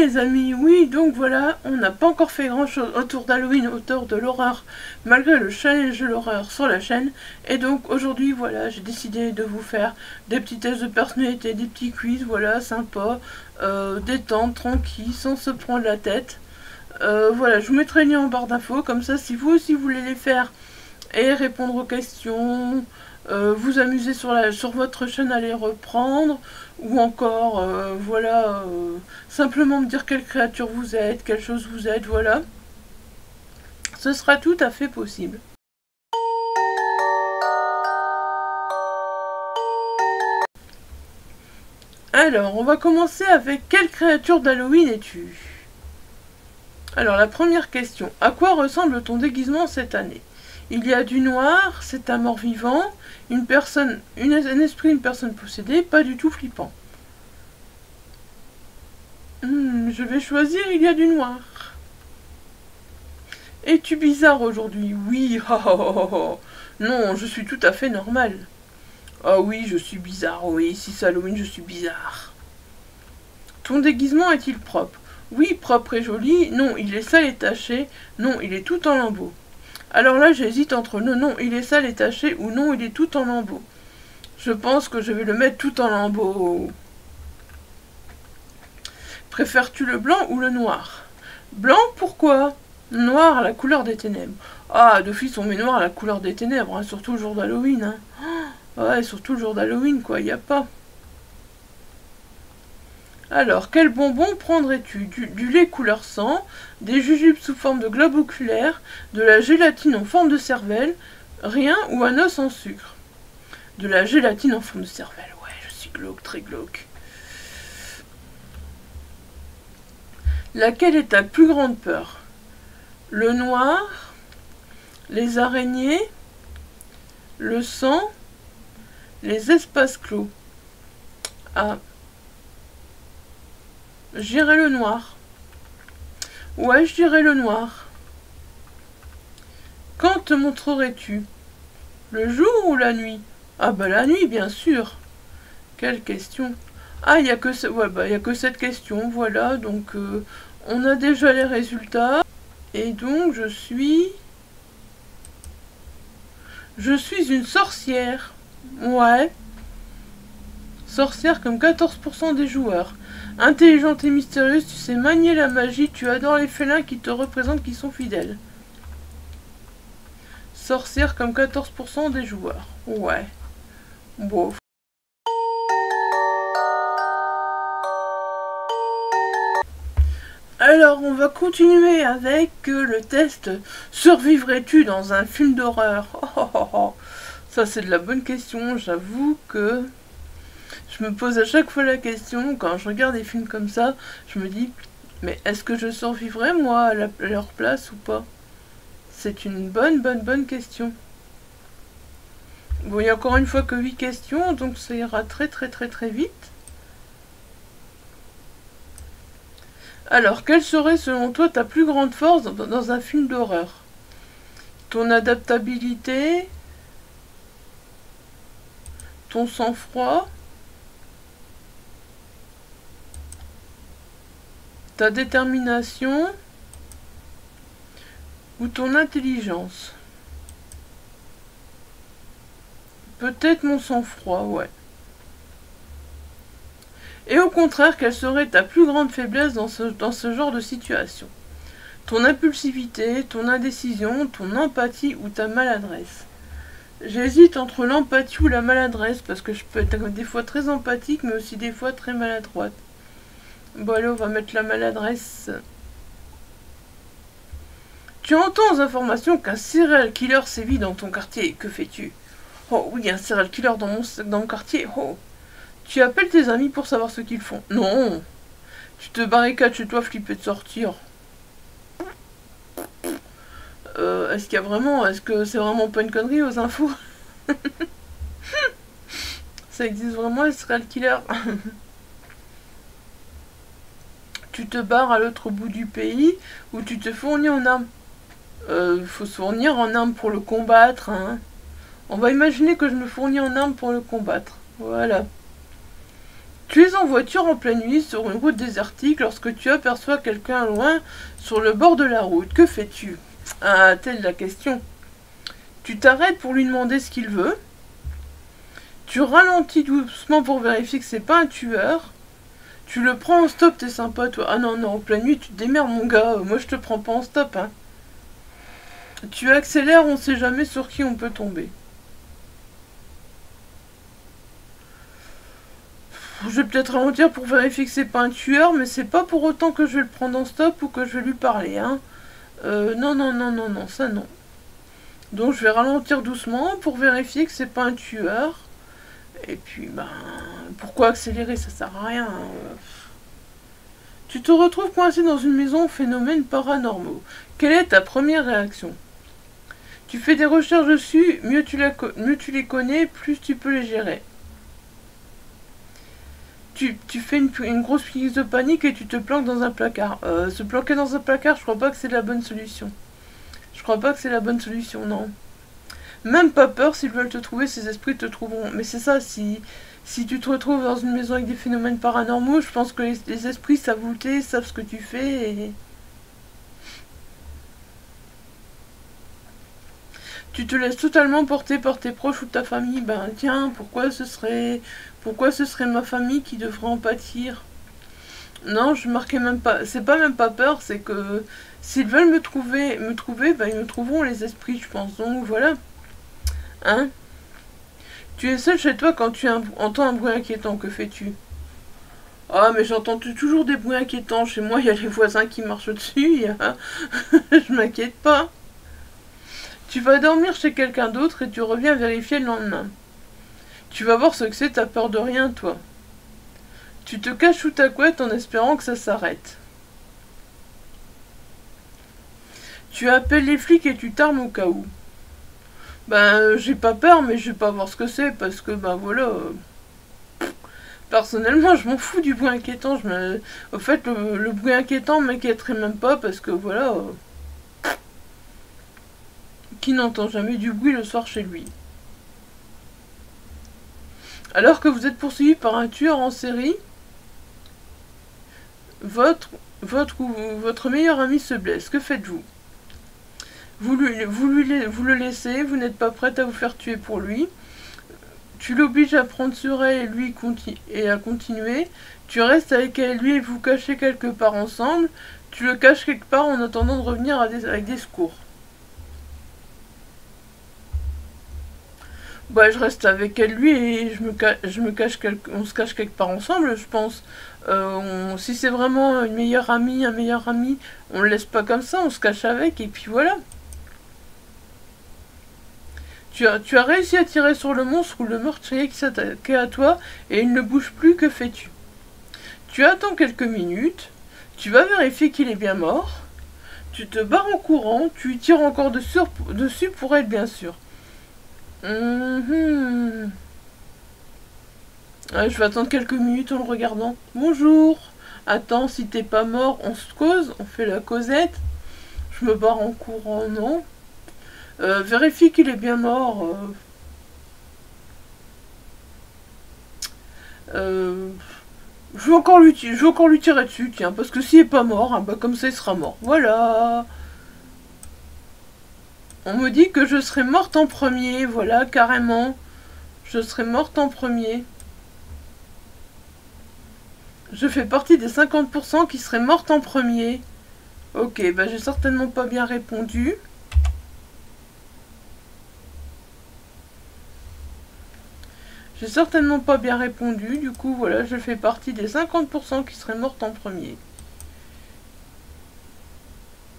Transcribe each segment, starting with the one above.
les amis, oui, donc voilà, on n'a pas encore fait grand chose autour d'Halloween, autour de l'horreur, malgré le challenge de l'horreur sur la chaîne. Et donc aujourd'hui, voilà, j'ai décidé de vous faire des petits tests de personnalité, des petits quiz, voilà, sympa, détente, tranquille, sans se prendre la tête. Voilà, je vous mettrai le lien en barre d'infos, comme ça si vous aussi voulez les faire et répondre aux questions, vous amuser sur votre chaîne à les reprendre, ou encore, voilà, simplement me dire quelle créature vous êtes, quelle chose vous êtes, voilà. Ce sera tout à fait possible. Alors, on va commencer avec quelle créature d'Halloween es-tu? Alors, la première question. À quoi ressemble ton déguisement cette année? Il y a du noir, c'est un mort-vivant, un esprit, une personne possédée, pas du tout flippant. Je vais choisir, il y a du noir. Es-tu bizarre aujourd'hui? Oui, non, je suis tout à fait normal. Ah oui, je suis bizarre, oui, si c'est Halloween, je suis bizarre. Ton déguisement est-il propre? Oui, propre et joli. Non, il est sale et taché. Non, il est tout en lambeaux. Alors là, j'hésite entre non, il est sale et taché ou non, il est tout en lambeaux. Je pense que je vais le mettre tout en lambeaux. Préfères-tu le blanc ou le noir? Blanc, pourquoi? Noir, la couleur des ténèbres. Ah, d'office, on met noir à la couleur des ténèbres, hein, surtout le jour d'Halloween. Hein. Ouais, surtout le jour d'Halloween, quoi, y a pas. Alors, quel bonbon prendrais-tu? Du lait couleur sang, des jujubes sous forme de globe oculaire, de la gélatine en forme de cervelle, rien ou un os en sucre? De la gélatine en forme de cervelle, ouais, je suis glauque, très glauque. Laquelle est ta plus grande peur? Le noir, les araignées, le sang, les espaces clos. Ah. Je dirais le noir. Ouais, je dirais le noir. Quand te montrerais-tu? Le jour ou la nuit? Ah bah la nuit, bien sûr. Quelle question? Ah, il n'y a que ouais, bah, y a que cette question, voilà. Donc, on a déjà les résultats. Et donc, je suis une sorcière. Ouais. Sorcière comme 14% des joueurs. Intelligente et mystérieuse, tu sais manier la magie, tu adores les félins qui te représentent, qui sont fidèles. Sorcière comme 14% des joueurs. Ouais. Bon. Alors, on va continuer avec le test. Survivrais-tu dans un film d'horreur? Ça, c'est de la bonne question. J'avoue que je me pose à chaque fois la question, quand je regarde des films comme ça, je me dis, mais est-ce que je survivrai, moi, à leur place ou pas? C'est une bonne question. Bon, il y a encore une fois que 8 questions, donc ça ira très vite. Alors, quelle serait selon toi ta plus grande force dans un film d'horreur? Ton adaptabilité? Ton sang-froid? Ta détermination? Ou ton intelligence? Peut-être mon sang-froid, ouais. Et au contraire, quelle serait ta plus grande faiblesse dans ce genre de situation? Ton impulsivité, ton indécision, ton empathie ou ta maladresse? J'hésite entre l'empathie ou la maladresse, parce que je peux être des fois très empathique, mais aussi des fois très maladroite. Bon allez, on va mettre la maladresse. Tu entends aux informations qu'un serial killer sévit dans ton quartier. Que fais-tu? Oh oui, un serial killer dans mon quartier. Oh. Tu appelles tes amis pour savoir ce qu'ils font. Non. Tu te barricades chez toi, flippé de sortir. Est-ce que c'est vraiment pas une connerie aux infos? Ça existe vraiment, les serial killer? Tu te barres à l'autre bout du pays ou tu te fournis en armes? Faut se fournir en armes pour le combattre, hein. On va imaginer que je me fournis en armes pour le combattre. Voilà. Tu es en voiture en pleine nuit sur une route désertique lorsque tu aperçois quelqu'un loin sur le bord de la route. Que fais-tu? Ah, telle la question. Tu t'arrêtes pour lui demander ce qu'il veut. Tu ralentis doucement pour vérifier que c'est pas un tueur. Tu le prends en stop, t'es sympa toi. Ah non, non, en pleine nuit, tu te démerdes mon gars. Moi je te prends pas en stop, hein. Tu accélères, on sait jamais sur qui on peut tomber. Je vais peut-être ralentir pour vérifier que c'est pas un tueur, mais c'est pas pour autant que je vais le prendre en stop ou que je vais lui parler, hein. Non, non, non, non, non, ça non. Donc je vais ralentir doucement pour vérifier que c'est pas un tueur. Et puis, ben, pourquoi accélérer? Ça sert à rien, hein. Tu te retrouves coincé dans une maison aux phénomènes paranormaux. Quelle est ta première réaction? Tu fais des recherches dessus, mieux tu les connais, plus tu peux les gérer. Tu fais une grosse crise de panique et tu te planques dans un placard. Se planquer dans un placard, je crois pas que c'est la bonne solution. Je crois pas que c'est la bonne solution, non. Même pas peur, s'ils veulent te trouver, ces esprits te trouveront. Mais c'est ça, si tu te retrouves dans une maison avec des phénomènes paranormaux, je pense que les esprits savent où t'es, savent ce que tu fais et... Tu te laisses totalement porter par tes proches ou ta famille. Ben tiens, pourquoi ce serait ma famille qui devrait en pâtir? Non, je marquais même pas. C'est pas même pas peur, c'est que s'ils veulent me trouver, ben ils me trouveront les esprits, je pense. Donc voilà. Hein? Tu es seul chez toi quand tu entends un bruit inquiétant, que fais-tu? Ah, mais j'entends toujours des bruits inquiétants. Chez moi, il y a les voisins qui marchent dessus. Je m'inquiète pas. Tu vas dormir chez quelqu'un d'autre et tu reviens vérifier le lendemain. Tu vas voir ce que c'est, t'as peur de rien, toi. Tu te caches sous ta couette en espérant que ça s'arrête. Tu appelles les flics et tu t'armes au cas où. Ben, j'ai pas peur, mais je vais pas voir ce que c'est, parce que, ben voilà... Personnellement, je m'en fous du bruit inquiétant. Au fait, le bruit inquiétant m'inquiéterait même pas, parce que, voilà... Qui n'entend jamais du bruit le soir chez lui? Alors que vous êtes poursuivi par un tueur en série, votre meilleur ami se blesse. Que faites-vous? Vous le laissez, vous n'êtes pas prête à vous faire tuer pour lui. Tu l'obliges à prendre sur elle et à continuer. Tu restes avec elle et lui et vous cachez quelque part ensemble. Tu le caches quelque part en attendant de revenir avec des secours. Bah, je reste avec elle, lui, et on se cache quelque part ensemble, je pense. Si c'est vraiment une meilleure amie, un meilleur ami, on le laisse pas comme ça, on se cache avec, et puis voilà. Tu as réussi à tirer sur le monstre ou le meurtrier qui s'attaquait à toi, et il ne bouge plus, que fais-tu? Tu attends quelques minutes, tu vas vérifier qu'il est bien mort, tu te barres en courant, tu tires encore dessus pour être bien sûr. Je vais attendre quelques minutes en le regardant. Bonjour. Attends, si t'es pas mort, on se cause, on fait la causette. Je me barre en courant, non. Vérifie qu'il est bien mort. Je vais encore lui tirer dessus, tiens, parce que s'il est pas mort, hein, bah comme ça il sera mort. Voilà. On me dit que je serai morte en premier, voilà, carrément. Je serai morte en premier. Je fais partie des 50% qui seraient mortes en premier. Ok, bah j'ai certainement pas bien répondu. J'ai certainement pas bien répondu, du coup voilà, je fais partie des 50% qui seraient mortes en premier.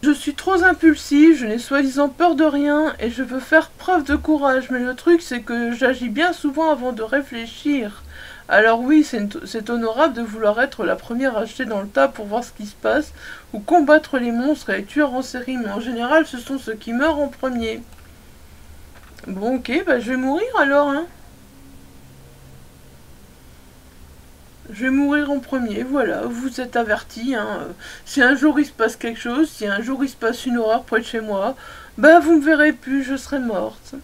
Je suis trop impulsive, je n'ai soi-disant peur de rien et je veux faire preuve de courage, mais le truc c'est que j'agis bien souvent avant de réfléchir. Alors oui, c'est honorable de vouloir être la première à jeter dans le tas pour voir ce qui se passe, ou combattre les monstres et les tueurs en série, mais en général ce sont ceux qui meurent en premier. Bon ok, bah je vais mourir alors, hein. Je vais mourir en premier, voilà, vous êtes avertis, hein. Si un jour il se passe quelque chose, si un jour il se passe une horreur près de chez moi, bah vous me verrez plus, je serai morte.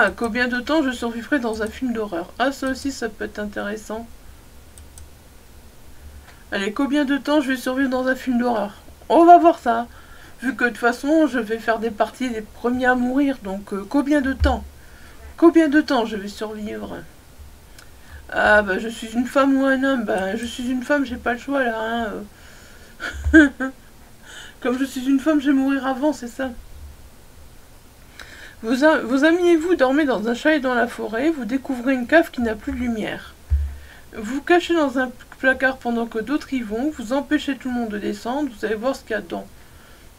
Ah, combien de temps je survivrai dans un film d'horreur? Ah, ça aussi, ça peut être intéressant. Allez, combien de temps je vais survivre dans un film d'horreur? On va voir ça. Vu que de toute façon, je vais faire des parties des premiers à mourir. Donc, combien de temps? Combien de temps je vais survivre? Ah, bah, je suis une femme ou un homme? Bah, je suis une femme, j'ai pas le choix, là, hein. Comme je suis une femme, je vais mourir avant, c'est ça. Vos amis et vous dormez dans un chalet dans la forêt, vous découvrez une cave qui n'a plus de lumière. Vous vous cachez dans un placard pendant que d'autres y vont, vous empêchez tout le monde de descendre, vous allez voir ce qu'il y a dedans.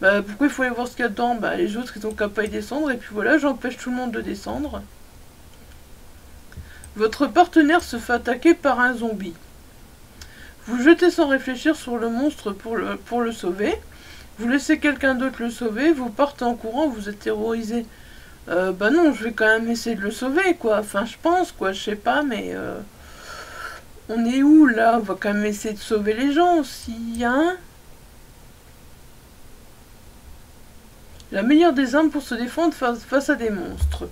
Bah, pourquoi il faut aller voir ce qu'il y a dedans? Bah, les autres, ils ont qu'à pas y descendre, et puis voilà, j'empêche tout le monde de descendre. Votre partenaire se fait attaquer par un zombie. Vous jetez sans réfléchir sur le monstre pour le sauver. Vous laissez quelqu'un d'autre le sauver, vous partez en courant, vous êtes terrorisé. Bah non, je vais quand même essayer de le sauver, quoi. Enfin, je pense, quoi, je sais pas, mais... on est où, là? On va quand même essayer de sauver les gens aussi, hein? La meilleure des armes pour se défendre face à des monstres.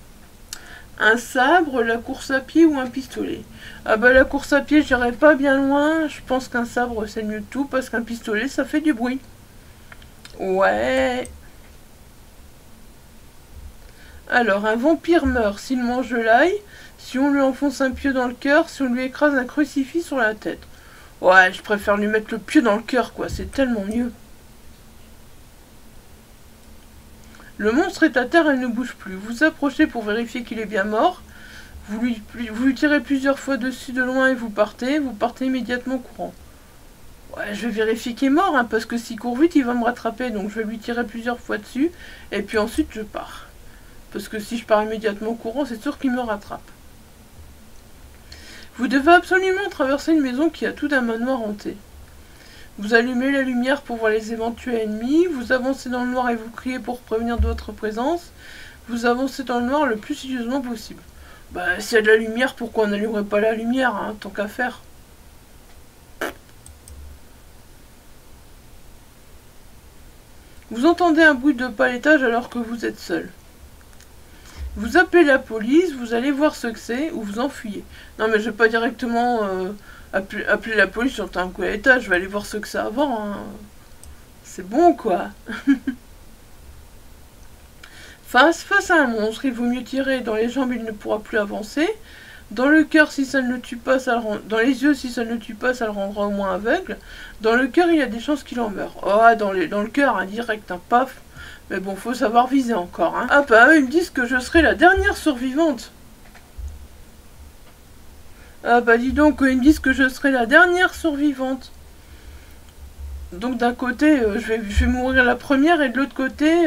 Un sabre, la course à pied ou un pistolet? Ah bah la course à pied, j'irai pas bien loin. Je pense qu'un sabre, c'est mieux de tout, parce qu'un pistolet, ça fait du bruit. Ouais... Alors, un vampire meurt s'il mange de l'ail, si on lui enfonce un pieu dans le cœur, si on lui écrase un crucifix sur la tête. Ouais, je préfère lui mettre le pieu dans le cœur, quoi, c'est tellement mieux. Le monstre est à terre et ne bouge plus. Vous approchez pour vérifier qu'il est bien mort. Vous lui tirez plusieurs fois dessus de loin et vous partez immédiatement courant. Ouais, je vais vérifier qu'il est mort, hein, parce que s'il court vite, il va me rattraper, donc je vais lui tirer plusieurs fois dessus, et puis ensuite je pars. Parce que si je pars immédiatement courant, c'est sûr qu'il me rattrape. Vous devez absolument traverser une maison qui a tout d'un manoir hanté. Vous allumez la lumière pour voir les éventuels ennemis, vous avancez dans le noir et vous criez pour prévenir de votre présence, vous avancez dans le noir le plus silencieusement possible. Bah, s'il y a de la lumière, pourquoi on n'allumerait pas la lumière, hein, tant qu'à faire. Vous entendez un bruit de pas à l'étage alors que vous êtes seul. Vous appelez la police, vous allez voir ce que c'est, ou vous enfuyez. Non mais je vais pas directement appeler la police sur un coup à l'étage, je vais aller voir ce que c'est avant. Hein. C'est bon quoi. Face à un monstre, il vaut mieux tirer dans les jambes, il ne pourra plus avancer. Dans le cœur, si ça ne le tue pas, ça le rend... Dans les yeux, si ça ne le tue pas, ça le rendra au moins aveugle. Dans le cœur, il y a des chances qu'il en meure. Oh, dans le cœur, hein, direct, un paf. Mais bon, faut savoir viser encore, hein. Ah bah, eux, ils me disent que je serai la dernière survivante. Ah bah, dis donc, ils me disent que je serai la dernière survivante. Donc, d'un côté, je vais mourir la première, et de l'autre côté...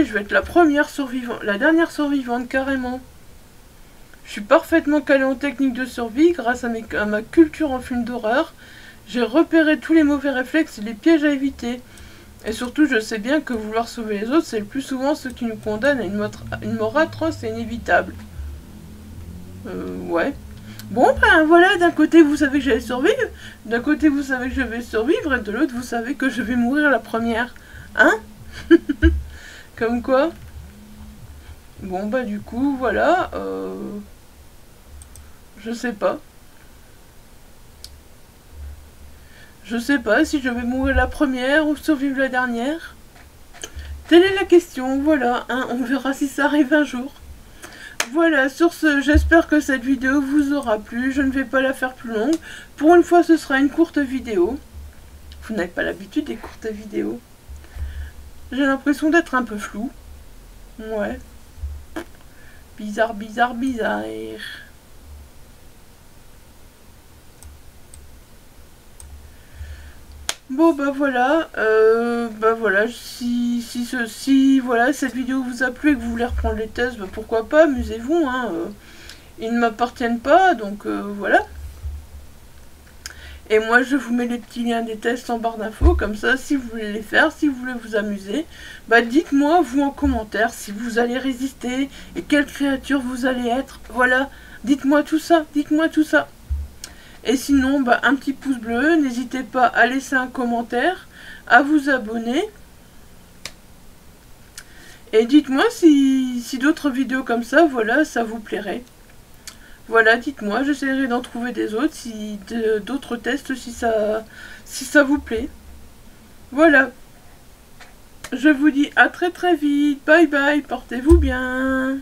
je vais être la première survivante. La dernière survivante, carrément. Je suis parfaitement calée en technique de survie grâce à ma culture en film d'horreur. J'ai repéré tous les mauvais réflexes et les pièges à éviter. Et surtout, je sais bien que vouloir sauver les autres, c'est le plus souvent ce qui nous condamne à une mort atroce et inévitable. Ouais. Bon, ben voilà, d'un côté vous savez que j'allais survivre, d'un côté vous savez que je vais survivre, et de l'autre vous savez que je vais mourir la première. Hein? Comme quoi. Bon, bah du coup, voilà. Je sais pas. Je sais pas si je vais mourir la première ou survivre la dernière. Telle est la question, voilà, hein, on verra si ça arrive un jour. Voilà, sur ce, j'espère que cette vidéo vous aura plu. Je ne vais pas la faire plus longue. Pour une fois, ce sera une courte vidéo. Vous n'avez pas l'habitude des courtes vidéos. J'ai l'impression d'être un peu flou. Ouais. Bizarre, bizarre, bizarre. Bon bah voilà, si voilà, cette vidéo vous a plu et que vous voulez reprendre les tests, bah pourquoi pas, amusez-vous, hein, ils ne m'appartiennent pas, donc voilà. Et moi je vous mets les petits liens des tests en barre d'infos, comme ça si vous voulez les faire, si vous voulez vous amuser, bah dites-moi vous en commentaire si vous allez résister et quelle créature vous allez être, voilà, dites-moi tout ça, dites-moi tout ça. Et sinon, bah, un petit pouce bleu, n'hésitez pas à laisser un commentaire, à vous abonner. Et dites-moi si d'autres vidéos comme ça, voilà, ça vous plairait. Voilà, dites-moi, j'essaierai d'en trouver des autres, d'autres tests si ça vous plaît. Voilà. Je vous dis à très très vite. Bye bye, portez-vous bien.